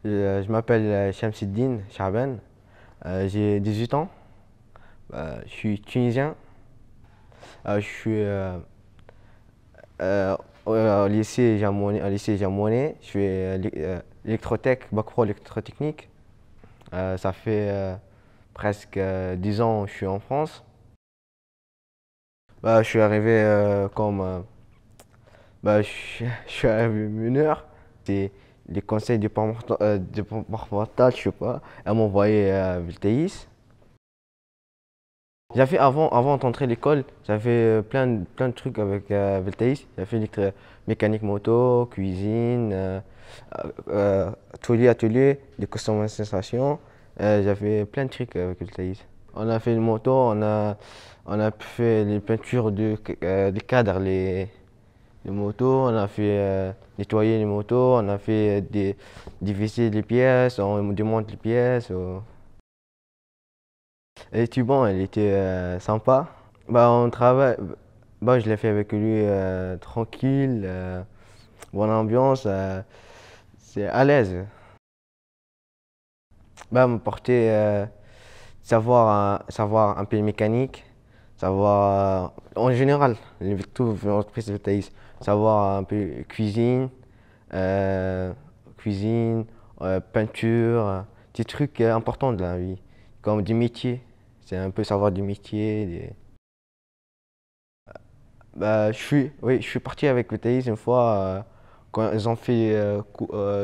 Je m'appelle Shamsiddine Chaban, j'ai 18 ans, je suis tunisien. Je suis au lycée Jean Monnet, je fais électrotech, bac pro électrotechnique. Ça fait presque 10 ans que je suis en France. Je suis arrivé je suis arrivé mineur. C'est les conseils départemental, je sais pas, elles m'ont envoyé à Viltéis. Avant d'entrer à l'école, j'avais plein de trucs avec Veltaïs. J'ai fait mécanique moto, cuisine, atelier, de customisation. J'avais plein de trucs avec Veltaïs. On a fait une moto, on a fait les peintures des cadres, les motos, on a fait nettoyer les motos, on a fait diviser les pièces, on démonte les pièces. Et Tuban, elle était sympa. On travaille. Je l'ai fait avec lui tranquille, bonne ambiance, c'est à l'aise. Me porter, savoir un peu de mécanique, savoir, en général, tout l'entreprise de Thaïs, savoir un peu euh, cuisine, peinture, des trucs importants de la vie, comme des métiers. C'est un peu savoir des métiers. Oui, je suis parti avec le Thaïs une fois quand ils ont fait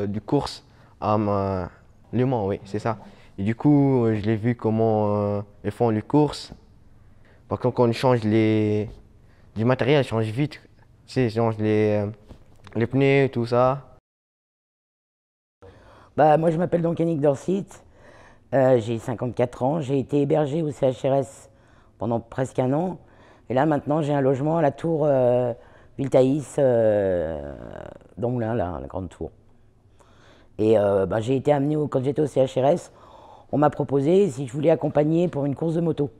du course Le Mans, oui, c'est ça. Et du coup, je l'ai vu comment ils font les courses. Par contre, quand ils changent du matériel, ils changent vite. Tu sais, ils changent les pneus, tout ça. Moi, je m'appelle donc Yannick Dorsit, j'ai 54 ans, j'ai été hébergé au CHRS pendant presque un an. Et là, maintenant, j'ai un logement à la tour Viltaïs, dans Moulins, là, la grande tour. Et j'ai été amené, quand j'étais au CHRS, on m'a proposé si je voulais accompagner pour une course de moto.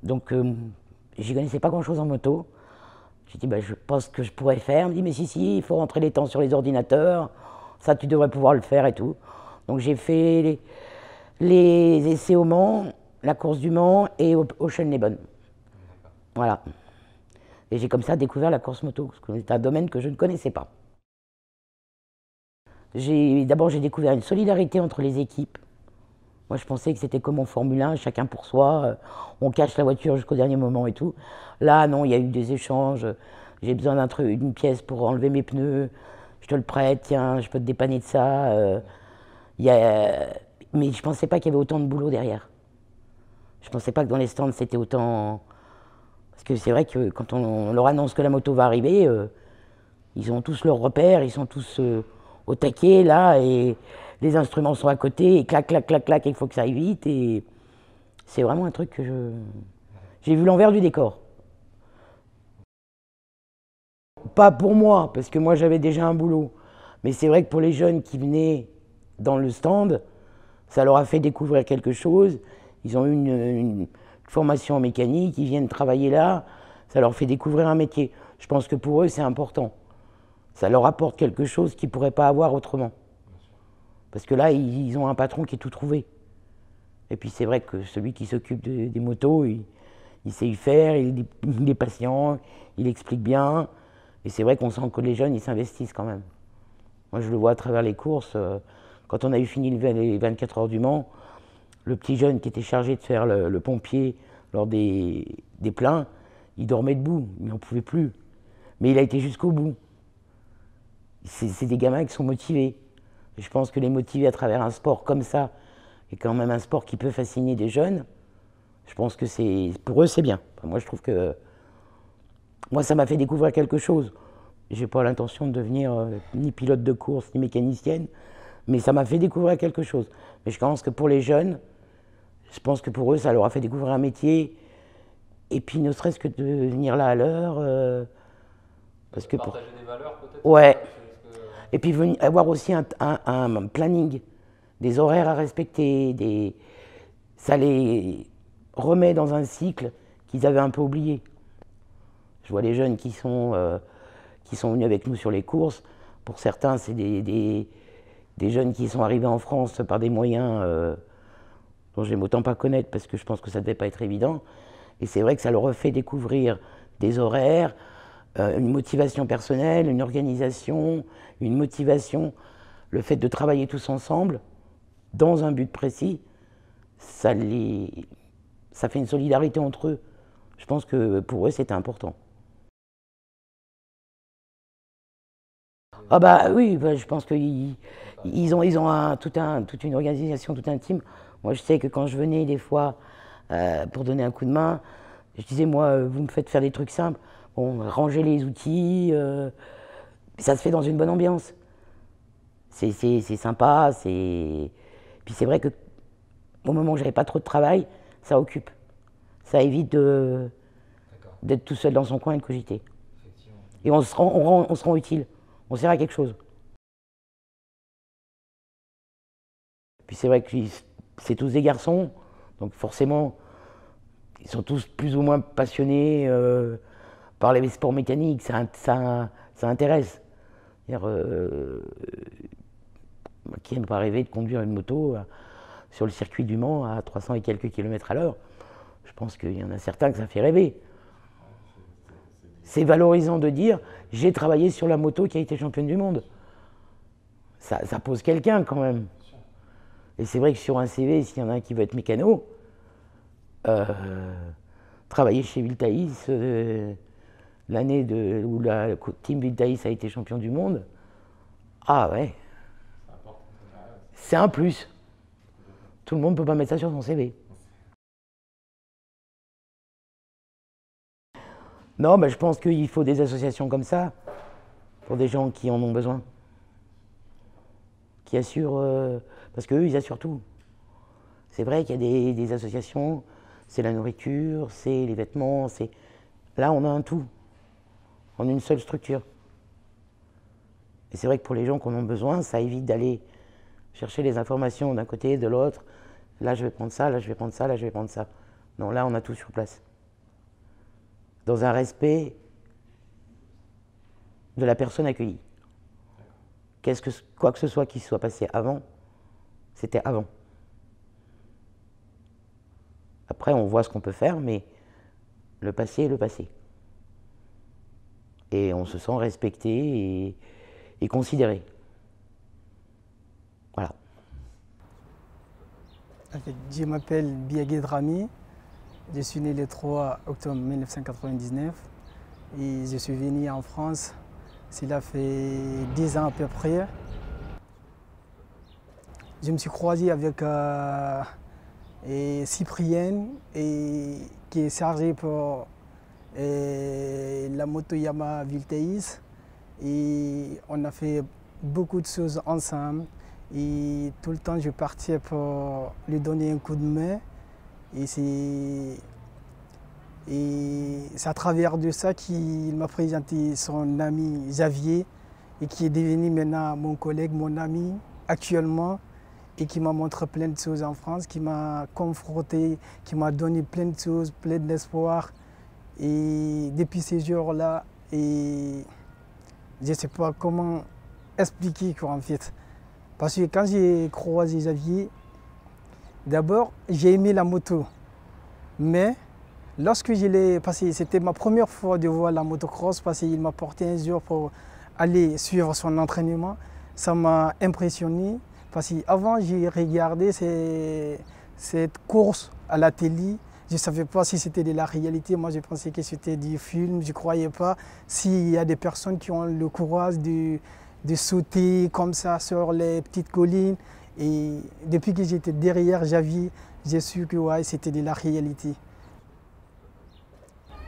Donc, j'y connaissais pas grand-chose en moto. J'ai dit, je pense que je pourrais faire. On me dit, mais si, il faut rentrer les temps sur les ordinateurs. Ça, tu devrais pouvoir le faire et tout. Donc, j'ai fait les essais au Mans, la course du Mans et au Schönleben. Voilà. Et j'ai comme ça découvert la course moto, parce que c'est un domaine que je ne connaissais pas. D'abord, j'ai découvert une solidarité entre les équipes. Moi, je pensais que c'était comme en Formule 1, chacun pour soi, on cache la voiture jusqu'au dernier moment et tout. Là, non, il y a eu des échanges. J'ai besoin d'une pièce pour enlever mes pneus, je te le prête, tiens, je peux te dépanner de ça. Mais je pensais pas qu'il y avait autant de boulot derrière. Je pensais pas que dans les stands, c'était autant. Parce que c'est vrai que quand on leur annonce que la moto va arriver, ils ont tous leurs repères, ils sont tous au taquet là, et les instruments sont à côté, et clac, clac, clac, clac, et il faut que ça aille vite. Et c'est vraiment un truc que j'ai vu l'envers du décor. Pas pour moi, parce que moi j'avais déjà un boulot. Mais c'est vrai que pour les jeunes qui venaient dans le stand, ça leur a fait découvrir quelque chose. Ils ont eu une formation en mécanique, ils viennent travailler là, ça leur fait découvrir un métier. Je pense que pour eux, c'est important. Ça leur apporte quelque chose qu'ils ne pourraient pas avoir autrement. Parce que là, ils ont un patron qui est tout trouvé. Et puis c'est vrai que celui qui s'occupe des motos, il sait y faire, il est patient, il explique bien. Et c'est vrai qu'on sent que les jeunes, ils s'investissent quand même. Moi, je le vois à travers les courses. Quand on a eu fini les 24 heures du Mans, le petit jeune qui était chargé de faire le pompier lors des pleins, il dormait debout, il n'en pouvait plus. Mais il a été jusqu'au bout. C'est des gamins qui sont motivés. Et je pense que les motiver à travers un sport comme ça, et quand même un sport qui peut fasciner des jeunes, je pense que pour eux, c'est bien. Enfin, moi, je trouve que moi, ça m'a fait découvrir quelque chose. J'ai pas l'intention de devenir ni pilote de course, ni mécanicienne, mais ça m'a fait découvrir quelque chose. Mais je pense que pour les jeunes, je pense que pour eux, ça leur a fait découvrir un métier. Et puis, ne serait-ce que de venir là à l'heure. Parce que partager des valeurs peut-être. Ouais. Et puis avoir aussi un planning, des horaires à respecter, ça les remet dans un cycle qu'ils avaient un peu oublié. Je vois les jeunes qui sont venus avec nous sur les courses. Pour certains, c'est des des jeunes qui sont arrivés en France par des moyens dont j'aime autant pas connaître parce que je pense que ça ne devait pas être évident. Et c'est vrai que ça leur a fait découvrir des horaires, une motivation personnelle, une organisation, une motivation, le fait de travailler tous ensemble dans un but précis, ça fait une solidarité entre eux. Je pense que pour eux, c'était important. Ah bah oui, bah, je pense qu'ils ont toute une organisation, tout un team. Moi, je sais que quand je venais des fois pour donner un coup de main, je disais, moi, vous me faites faire des trucs simples. Bon, ranger les outils, ça se fait dans une bonne ambiance. C'est sympa, puis c'est vrai que au moment où j'avais pas trop de travail, ça occupe. Ça évite d'être tout seul dans son coin et de cogiter. Et on se rend utile, on sert à quelque chose. Puis c'est vrai que c'est tous des garçons, donc forcément, ils sont tous plus ou moins passionnés par les sports mécaniques, ça intéresse. Qui n'aime pas rêver de conduire une moto sur le circuit du Mans à 300 et quelques kilomètres à l'heure? Je pense qu'il y en a certains que ça fait rêver. C'est valorisant de dire j'ai travaillé sur la moto qui a été championne du monde. Ça pose quelqu'un quand même. Et c'est vrai que sur un CV, s'il y en a un qui veut être mécano, travailler chez Viltaïs, l'année où la team Viltaïs a été champion du monde, ah ouais, c'est un plus. Tout le monde ne peut pas mettre ça sur son CV. Non, mais je pense qu'il faut des associations comme ça pour des gens qui en ont besoin. Qui assurent, parce qu'eux, ils assurent tout. C'est vrai qu'il y a des associations, c'est la nourriture, c'est les vêtements, là on a un tout, en une seule structure. Et c'est vrai que pour les gens qui en ont besoin, ça évite d'aller chercher les informations d'un côté, de l'autre. Là je vais prendre ça, là je vais prendre ça, là je vais prendre ça. Non, là on a tout sur place. Dans un respect de la personne accueillie. Quoi que ce soit qui soit passé avant, c'était avant. Après, on voit ce qu'on peut faire, mais le passé est le passé. Et on se sent respecté et considéré. Voilà. Je m'appelle Biagé Drami. Je suis né le 3 octobre 1999 et je suis venu en France. Cela fait 10 ans à peu près. Je me suis croisé avec Cyprien qui est chargé pour la moto Yamaha Viltaïs. Et on a fait beaucoup de choses ensemble. Et tout le temps, je partais pour lui donner un coup de main. Et c'est à travers de ça qu'il m'a présenté son ami Xavier et qui est devenu maintenant mon collègue, mon ami actuellement et qui m'a montré plein de choses en France, qui m'a confronté, qui m'a donné plein de choses, plein d'espoir. Et depuis ces jours-là, je ne sais pas comment expliquer quoi en fait. Parce que quand j'ai croisé Xavier, d'abord j'ai aimé la moto. Mais lorsque je l'ai passé, c'était ma première fois de voir la motocross parce qu'il m'a porté un jour pour aller suivre son entraînement. Ça m'a impressionné parce qu'avant j'ai regardé cette course à la télé. Je ne savais pas si c'était de la réalité. Moi je pensais que c'était du film. Je ne croyais pas s'il y a des personnes qui ont le courage de sauter comme ça sur les petites collines. Et depuis que j'étais derrière Xavier, j'ai su que ouais, c'était de la réalité.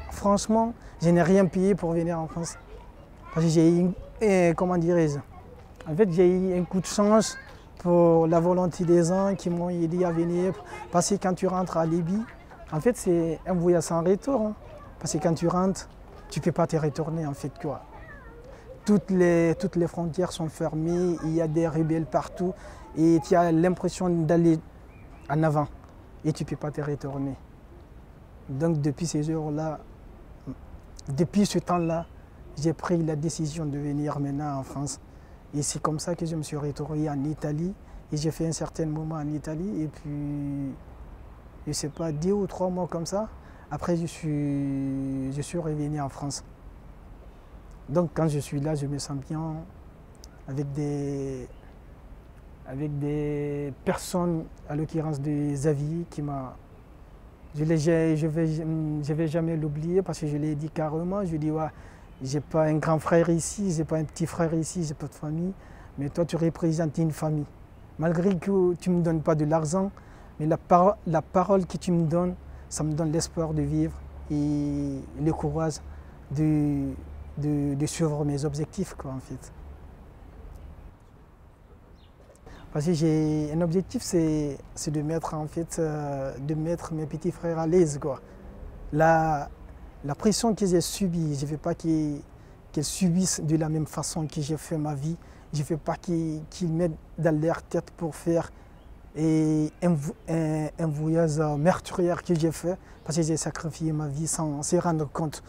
Franchement, je n'ai rien payé pour venir en France. Parce que j'ai eu, comment dirais-je, en fait, j'ai eu un coup de chance pour la volonté des gens qui m'ont aidé à venir. Parce que quand tu rentres à Libye, en fait, c'est un voyage sans retour. Hein. Parce que quand tu rentres, tu ne peux pas te retourner, en fait, quoi. Toutes les frontières sont fermées, il y a des rebelles partout. Et tu as l'impression d'aller en avant. Et tu ne peux pas te retourner. Donc, depuis ces jours-là, depuis ce temps-là, j'ai pris la décision de venir maintenant en France. Et c'est comme ça que je me suis retrouvé en Italie. Et j'ai fait un certain moment en Italie. Et puis, je ne sais pas, 2 ou 3 mois comme ça. Après, je suis revenu en France. Donc, quand je suis là, je me sens bien avec des personnes, à l'occurrence de Xavier, qui m'a... Je ne vais jamais l'oublier parce que je l'ai dit carrément. Je lui ai dit, ouais, j'ai pas un grand frère ici, j'ai pas un petit frère ici, j'ai pas de famille. Mais toi, tu représentes une famille. Malgré que tu ne me donnes pas de l'argent, mais la parole que tu me donnes, ça me donne l'espoir de vivre et le courage de suivre mes objectifs, quoi, en fait. Parce que j'ai un objectif, c'est de mettre, en fait, de mettre mes petits frères à l'aise, quoi. La pression que j'ai subie, je ne veux pas qu'ils subissent de la même façon que j'ai fait ma vie. Je ne veux pas qu'ils mettent dans leur tête pour faire un voyage meurtrier que j'ai fait, parce que j'ai sacrifié ma vie sans se rendre compte.